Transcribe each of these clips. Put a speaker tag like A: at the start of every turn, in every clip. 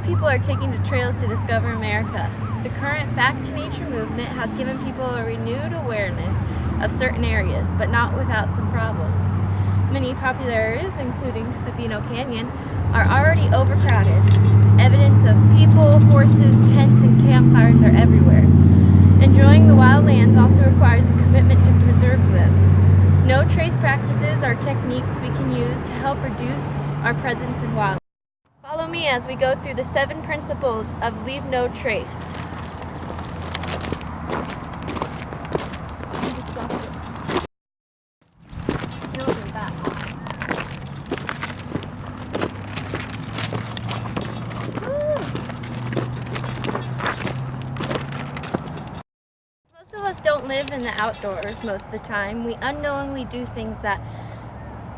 A: people are taking to trails to discover America. The current Back to Nature movement has given people a renewed awareness of certain areas, but not without some problems. Many popular areas, including Sabino Canyon, are already overcrowded. Evidence of people, horses, tents, and campfires are everywhere. Enjoying the wild lands also requires a commitment to preserve them. No trace practices are techniques we can use to help reduce our presence in wildlife. Follow me as we go through the 7 principles of Leave No Trace. Most of us don't live in the outdoors most of the time. We unknowingly do things that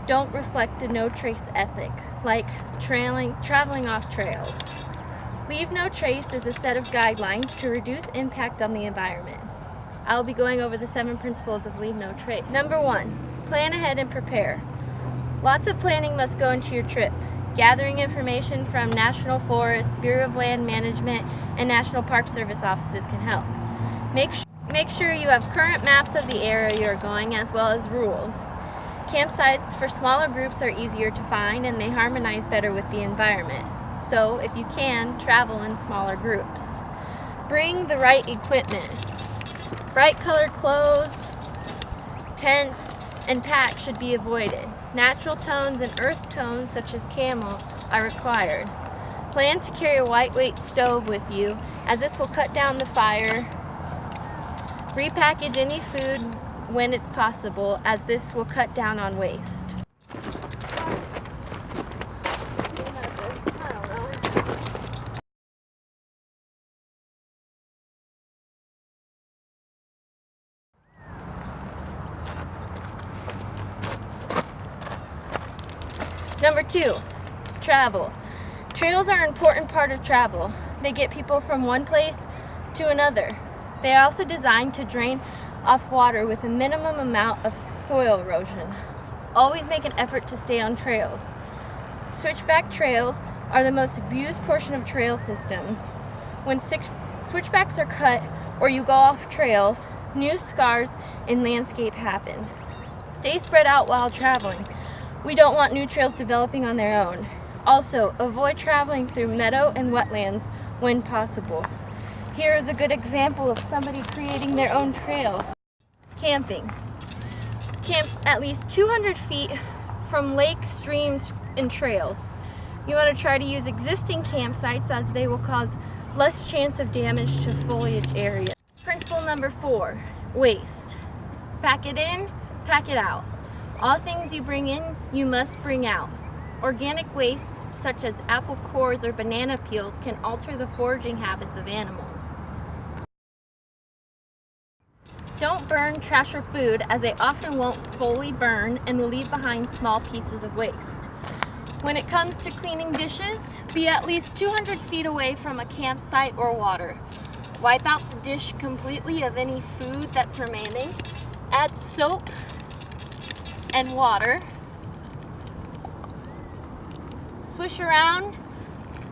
A: don't reflect the no trace ethic, like traveling off trails. Leave No Trace is a set of guidelines to reduce impact on the environment. I'll be going over the 7 principles of Leave No Trace. Number 1, plan ahead and prepare. Lots of planning must go into your trip. Gathering information from National Forests, Bureau of Land Management, and National Park Service offices can help. Make sure you have current maps of the area you're going, as well as rules. Campsites for smaller groups are easier to find and they harmonize better with the environment. So, if you can, travel in smaller groups. Bring the right equipment. Bright colored clothes, tents, and packs should be avoided. Natural tones and earth tones such as camel are required. Plan to carry a lightweight stove with you, as this will cut down the fire. Repackage any food when it's possible, as this will cut down on waste. Number 2, travel. Trails are an important part of travel. They get people from one place to another. They are also designed to drain off water with a minimum amount of soil erosion. Always make an effort to stay on trails. Switchback trails are the most abused portion of trail systems. When switchbacks are cut or you go off trails, new scars in landscape happen. Stay spread out while traveling. We don't want new trails developing on their own. Also, avoid traveling through meadow and wetlands when possible. Here is a good example of somebody creating their own trail. Camping. Camp at least 200 feet from lakes, streams, and trails. You want to try to use existing campsites, as they will cause less chance of damage to foliage area. Principle number 4, waste. Pack it in, pack it out. All things you bring in, you must bring out. Organic waste, such as apple cores or banana peels, can alter the foraging habits of animals. Don't burn trash or food, as they often won't fully burn and will leave behind small pieces of waste. When it comes to cleaning dishes, be at least 200 feet away from a campsite or water. Wipe out the dish completely of any food that's remaining. Add soap and water. Swish around,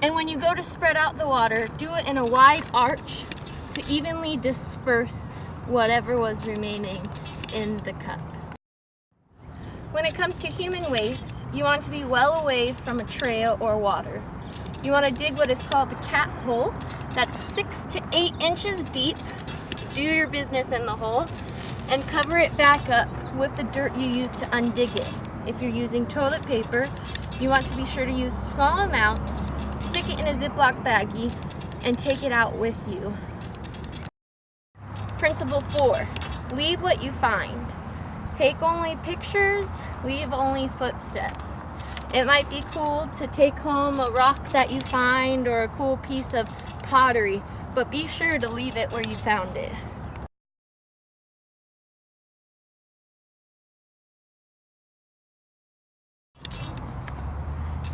A: and when you go to spread out the water, do it in a wide arch to evenly disperse whatever was remaining in the cup. When it comes to human waste, you want to be well away from a trail or water. You want to dig what is called the cat hole. That's 6 to 8 inches deep. Do your business in the hole and cover it back up with the dirt you used to undig it. If you're using toilet paper, you want to be sure to use small amounts, stick it in a Ziploc baggie, and take it out with you. Principle 4, leave what you find. Take only pictures, leave only footsteps. It might be cool to take home a rock that you find or a cool piece of pottery, but be sure to leave it where you found it.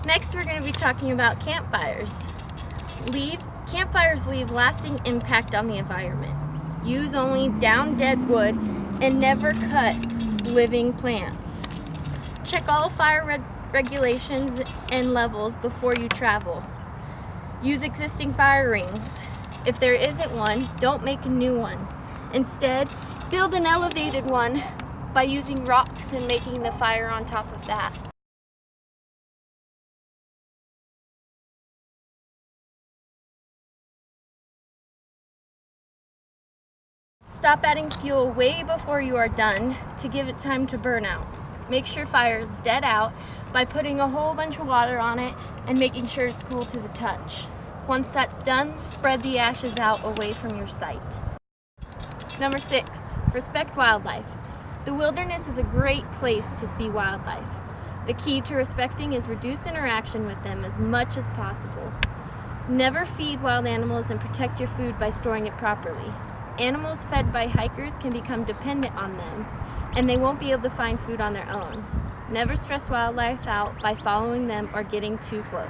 A: Next, we're going to be talking about campfires. Campfires leave lasting impact on the environment. Use only down dead wood and never cut living plants. Check all fire regulations and levels before you travel. Use existing fire rings. If there isn't one, don't make a new one. Instead, build an elevated one by using rocks and making the fire on top of that. Stop adding fuel way before you are done to give it time to burn out. Make sure fire is dead out by putting a whole bunch of water on it and making sure it's cool to the touch. Once that's done, spread the ashes out away from your site. Number 6, respect wildlife. The wilderness is a great place to see wildlife. The key to respecting is reduce interaction with them as much as possible. Never feed wild animals and protect your food by storing it properly. Animals fed by hikers can become dependent on them, and they won't be able to find food on their own. Never stress wildlife out by following them or getting too close.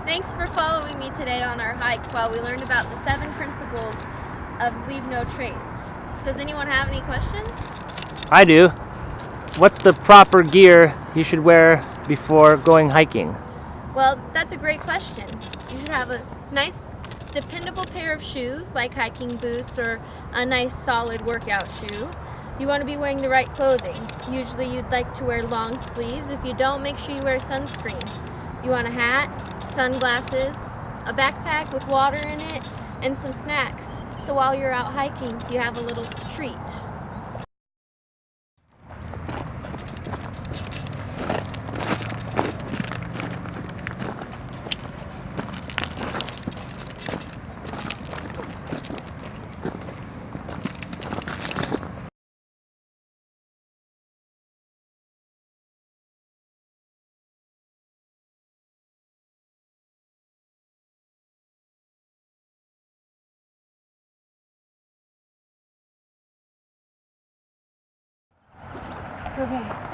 A: Thanks for following me today on our hike while we learned about the 7 principles of Leave No Trace. Does anyone have any questions?
B: I do. What's the proper gear you should wear before going hiking?
A: Well, that's a great question. You should have a nice, dependable pair of shoes, like hiking boots or a nice, solid workout shoe. You want to be wearing the right clothing. Usually you'd like to wear long sleeves. If you don't, make sure you wear sunscreen. You want a hat, sunglasses, a backpack with water in it, and some snacks. So while you're out hiking, you have a little treat. Okay.